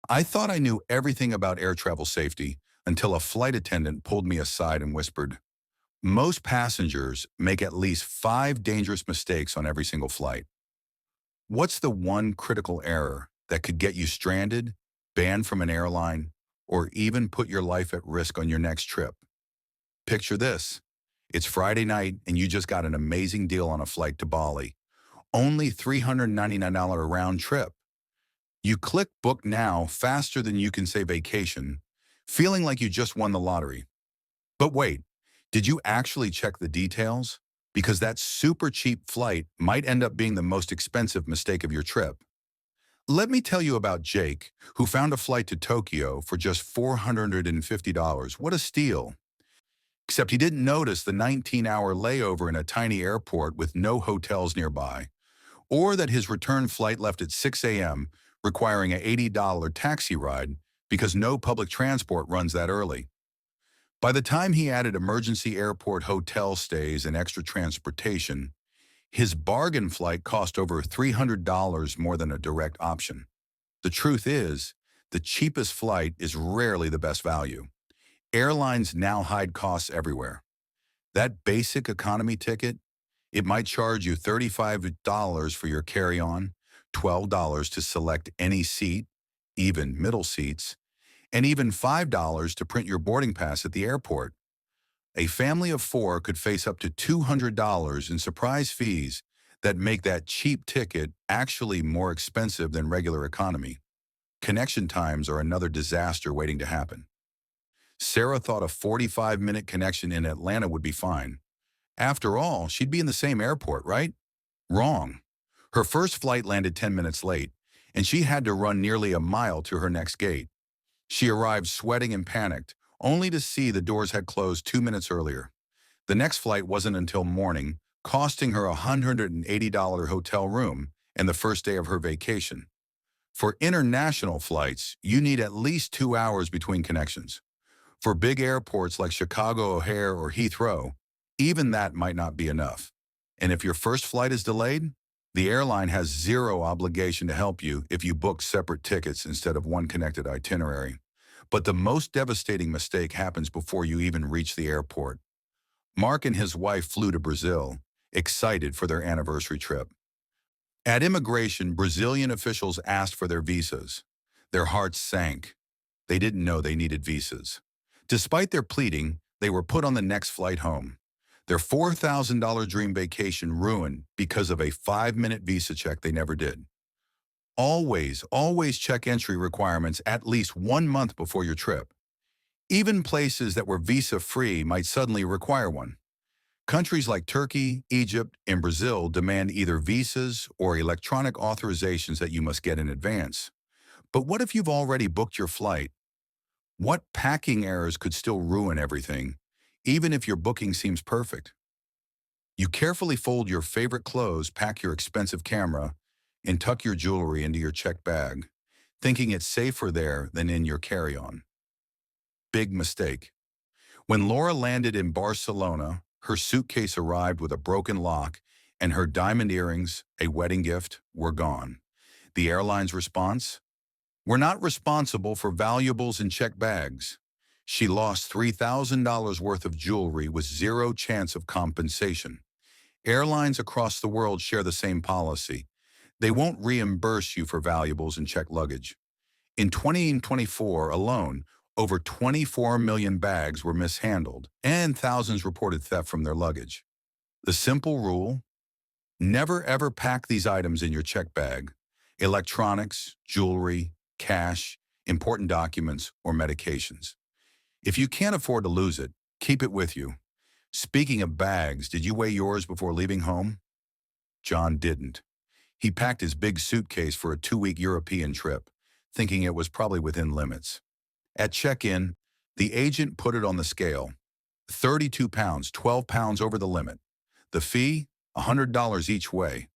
I thought I knew everything about air travel safety until a flight attendant pulled me aside and whispered, most passengers make at least 5 dangerous mistakes on every single flight. What's the one critical error that could get you stranded, banned from an airline, or even put your life at risk on your next trip? Picture this. It's Friday night and you just got an amazing deal on a flight to Bali. Only $399 round trip. You click book now faster than you can say vacation, feeling like you just won the lottery. But wait, did you actually check the details? Because that super cheap flight might end up being the most expensive mistake of your trip. Let me tell you about Jake, who found a flight to Tokyo for just $450. What a steal. Except he didn't notice the 19-hour layover in a tiny airport with no hotels nearby, or that his return flight left at 6 a.m., requiring an $80 taxi ride because no public transport runs that early. By the time he added emergency airport hotel stays and extra transportation, his bargain flight cost over $300 more than a direct option. The truth is, the cheapest flight is rarely the best value. Airlines now hide costs everywhere. That basic economy ticket, it might charge you $35 for your carry-on, $12 to select any seat, even middle seats, and even $5 to print your boarding pass at the airport. A family of four could face up to $200 in surprise fees that make that cheap ticket actually more expensive than regular economy. Connection times are another disaster waiting to happen. Sarah thought a 45-minute connection in Atlanta would be fine. After all, she'd be in the same airport, right? Wrong. Her first flight landed 10 minutes late, and she had to run nearly a mile to her next gate. She arrived sweating and panicked, only to see the doors had closed 2 minutes earlier. The next flight wasn't until morning, costing her a $180 hotel room and the first day of her vacation. For international flights, you need at least 2 hours between connections. For big airports like Chicago O'Hare or Heathrow, even that might not be enough. And if your first flight is delayed, the airline has zero obligation to help you if you book separate tickets instead of one connected itinerary. But the most devastating mistake happens before you even reach the airport. Mark and his wife flew to Brazil, excited for their anniversary trip. At immigration, Brazilian officials asked for their visas. Their hearts sank. They didn't know they needed visas. Despite their pleading, they were put on the next flight home. Their $4,000 dream vacation ruined because of a 5-minute visa check they never did. Always check entry requirements at least 1 month before your trip. Even places that were visa-free might suddenly require one. Countries like Turkey, Egypt, and Brazil demand either visas or electronic authorizations that you must get in advance. But what if you've already booked your flight? What packing errors could still ruin everything, even if your booking seems perfect? You carefully fold your favorite clothes, pack your expensive camera, and tuck your jewelry into your checked bag, thinking it's safer there than in your carry-on. Big mistake. When Laura landed in Barcelona, her suitcase arrived with a broken lock, and her diamond earrings, a wedding gift, were gone. The airline's response? We're not responsible for valuables in checked bags. She lost $3,000 worth of jewelry with zero chance of compensation. Airlines across the world share the same policy. They won't reimburse you for valuables and checked luggage. In 2024 alone, over 24 million bags were mishandled, and thousands reported theft from their luggage. The simple rule? Never ever pack these items in your check bag: electronics, jewelry, cash, important documents, or medications. If you can't afford to lose it, keep it with you. Speaking of bags, did you weigh yours before leaving home? John didn't. He packed his big suitcase for a 2-week European trip, thinking it was probably within limits. At check-in, the agent put it on the scale. 32 pounds, 12 pounds over the limit. The fee? $100 each way.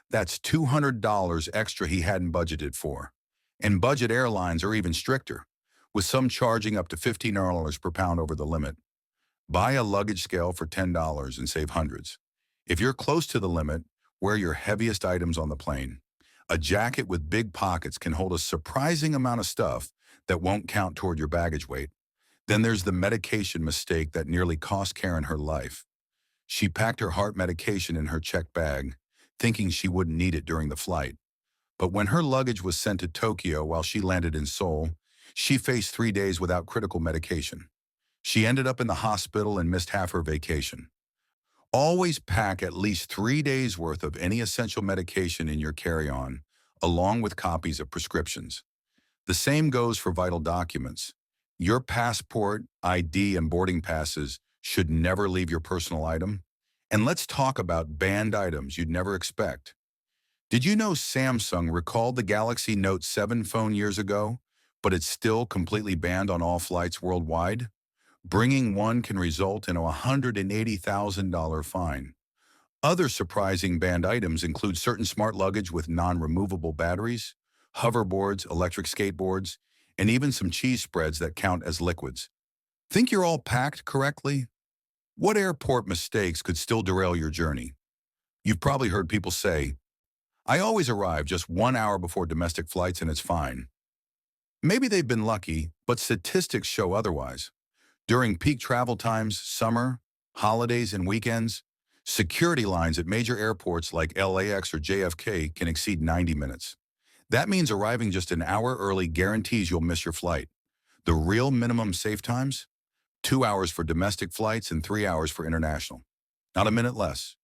That's $200 extra he hadn't budgeted for. And budget airlines are even stricter, with some charging up to $15 per pound over the limit. Buy a luggage scale for $10 and save hundreds. If you're close to the limit, wear your heaviest items on the plane. A jacket with big pockets can hold a surprising amount of stuff that won't count toward your baggage weight. Then there's the medication mistake that nearly cost Karen her life. She packed her heart medication in her checked bag, thinking she wouldn't need it during the flight. But when her luggage was sent to Tokyo while she landed in Seoul, she faced 3 days without critical medication. She ended up in the hospital and missed half her vacation. Always pack at least 3 days worth of any essential medication in your carry-on, along with copies of prescriptions. The same goes for vital documents. Your passport, ID, and boarding passes should never leave your personal item. And let's talk about banned items you'd never expect. Did you know Samsung recalled the Galaxy Note 7 phone years ago, but it's still completely banned on all flights worldwide? Bringing one can result in a $180,000 fine. Other surprising banned items include certain smart luggage with non-removable batteries, hoverboards, electric skateboards, and even some cheese spreads that count as liquids. Think you're all packed correctly? What airport mistakes could still derail your journey? You've probably heard people say, "I always arrive just 1 hour before domestic flights and it's fine." Maybe they've been lucky, but statistics show otherwise. During peak travel times, summer, holidays, and weekends, security lines at major airports like LAX or JFK can exceed 90 minutes. That means arriving just an hour early guarantees you'll miss your flight. The real minimum safe times? 2 hours for domestic flights and 3 hours for international. Not a minute less.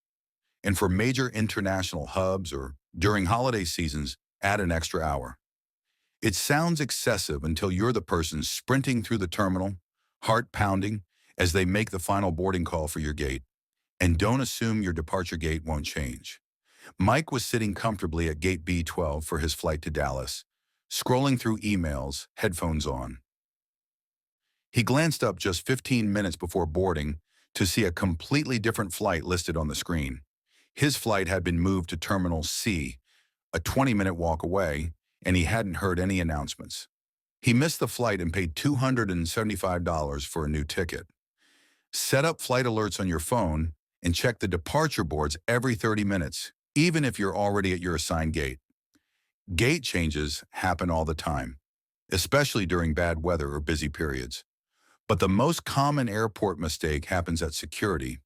And for major international hubs or during holiday seasons, add an extra hour. It sounds excessive until you're the person sprinting through the terminal, heart pounding, as they make the final boarding call for your gate. And don't assume your departure gate won't change. Mike was sitting comfortably at gate B12 for his flight to Dallas, scrolling through emails, headphones on. He glanced up just 15 minutes before boarding to see a completely different flight listed on the screen. His flight had been moved to Terminal C, a 20-minute walk away, and he hadn't heard any announcements. He missed the flight and paid $275 for a new ticket. Set up flight alerts on your phone and check the departure boards every 30 minutes, even if you're already at your assigned gate. Gate changes happen all the time, especially during bad weather or busy periods. But the most common airport mistake happens at security.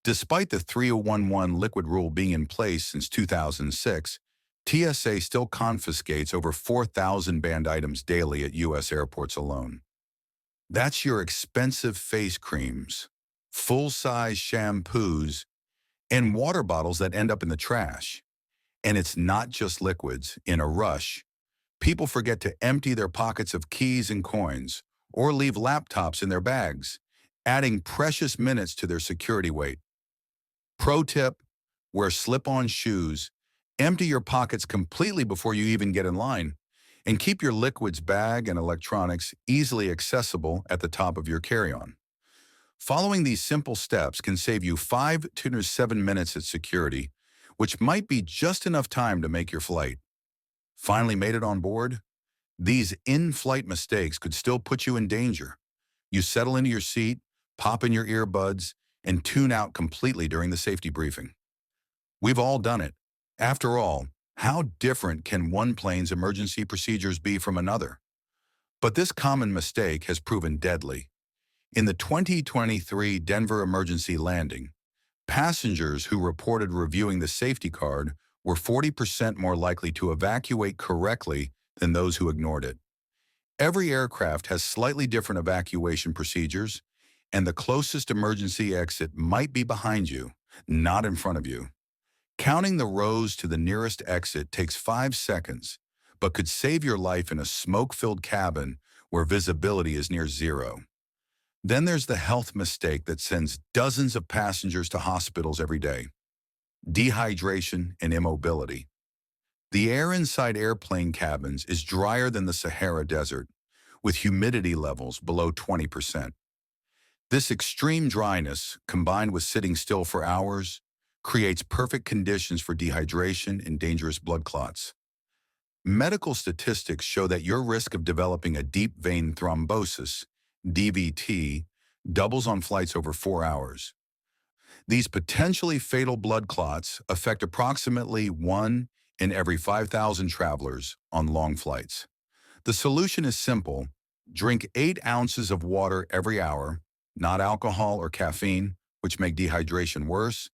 Despite the 3011 liquid rule being in place since 2006, TSA still confiscates over 4,000 banned items daily at U.S. airports alone. That's your expensive face creams, full-size shampoos, and water bottles that end up in the trash. And it's not just liquids. In a rush, people forget to empty their pockets of keys and coins or leave laptops in their bags, adding precious minutes to their security wait. Pro tip, wear slip-on shoes, empty your pockets completely before you even get in line, and keep your liquids bag and electronics easily accessible at the top of your carry-on. Following these simple steps can save you 5 to 7 minutes at security, which might be just enough time to make your flight. Finally made it on board? These in-flight mistakes could still put you in danger. You settle into your seat, pop in your earbuds, and tune out completely during the safety briefing. We've all done it. After all, how different can one plane's emergency procedures be from another? But this common mistake has proven deadly. In the 2023 Denver emergency landing, passengers who reported reviewing the safety card were 40% more likely to evacuate correctly than those who ignored it. Every aircraft has slightly different evacuation procedures, and the closest emergency exit might be behind you, not in front of you. Counting the rows to the nearest exit takes 5 seconds, but could save your life in a smoke-filled cabin where visibility is near zero. Then there's the health mistake that sends dozens of passengers to hospitals every day: dehydration and immobility. The air inside airplane cabins is drier than the Sahara Desert, with humidity levels below 20%. This extreme dryness, combined with sitting still for hours, creates perfect conditions for dehydration and dangerous blood clots. Medical statistics show that your risk of developing a deep vein thrombosis, DVT, doubles on flights over 4 hours. These potentially fatal blood clots affect approximately 1 in every 5,000 travelers on long flights. The solution is simple. Drink 8 ounces of water every hour, not alcohol or caffeine, which make dehydration worse,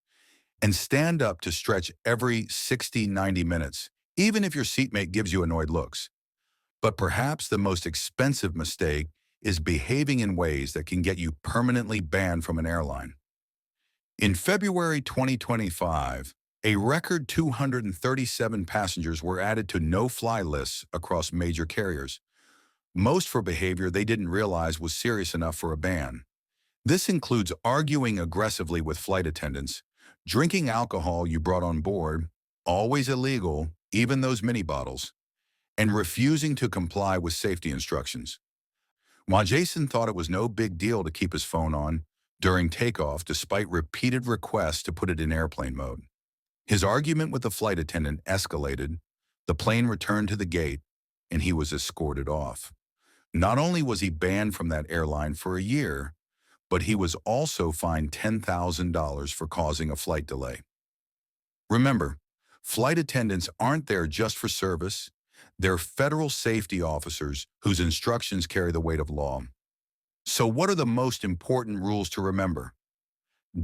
and stand up to stretch every 60-90 minutes, even if your seatmate gives you annoyed looks. But perhaps the most expensive mistake is behaving in ways that can get you permanently banned from an airline. In February 2025, a record 237 passengers were added to no-fly lists across major carriers, most for behavior they didn't realize was serious enough for a ban. This includes arguing aggressively with flight attendants, drinking alcohol you brought on board, always illegal, even those mini bottles, and refusing to comply with safety instructions. While Jason thought it was no big deal to keep his phone on during takeoff despite repeated requests to put it in airplane mode, his argument with the flight attendant escalated, the plane returned to the gate, and he was escorted off. Not only was he banned from that airline for a year, but he was also fined $10,000 for causing a flight delay. Remember, flight attendants aren't there just for service. They're federal safety officers whose instructions carry the weight of law. So what are the most important rules to remember?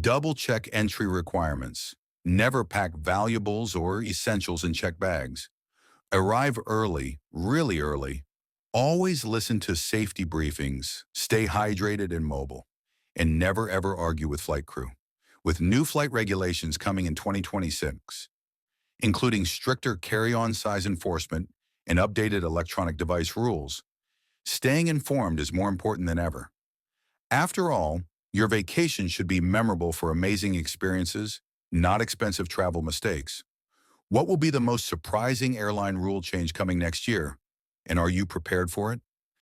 Double-check entry requirements. Never pack valuables or essentials in checked bags. Arrive early, really early. Always listen to safety briefings. Stay hydrated and mobile. And never ever argue with flight crew. With new flight regulations coming in 2026, including stricter carry-on size enforcement and updated electronic device rules, staying informed is more important than ever. After all, your vacation should be memorable for amazing experiences, not expensive travel mistakes. What will be the most surprising airline rule change coming next year? And are you prepared for it?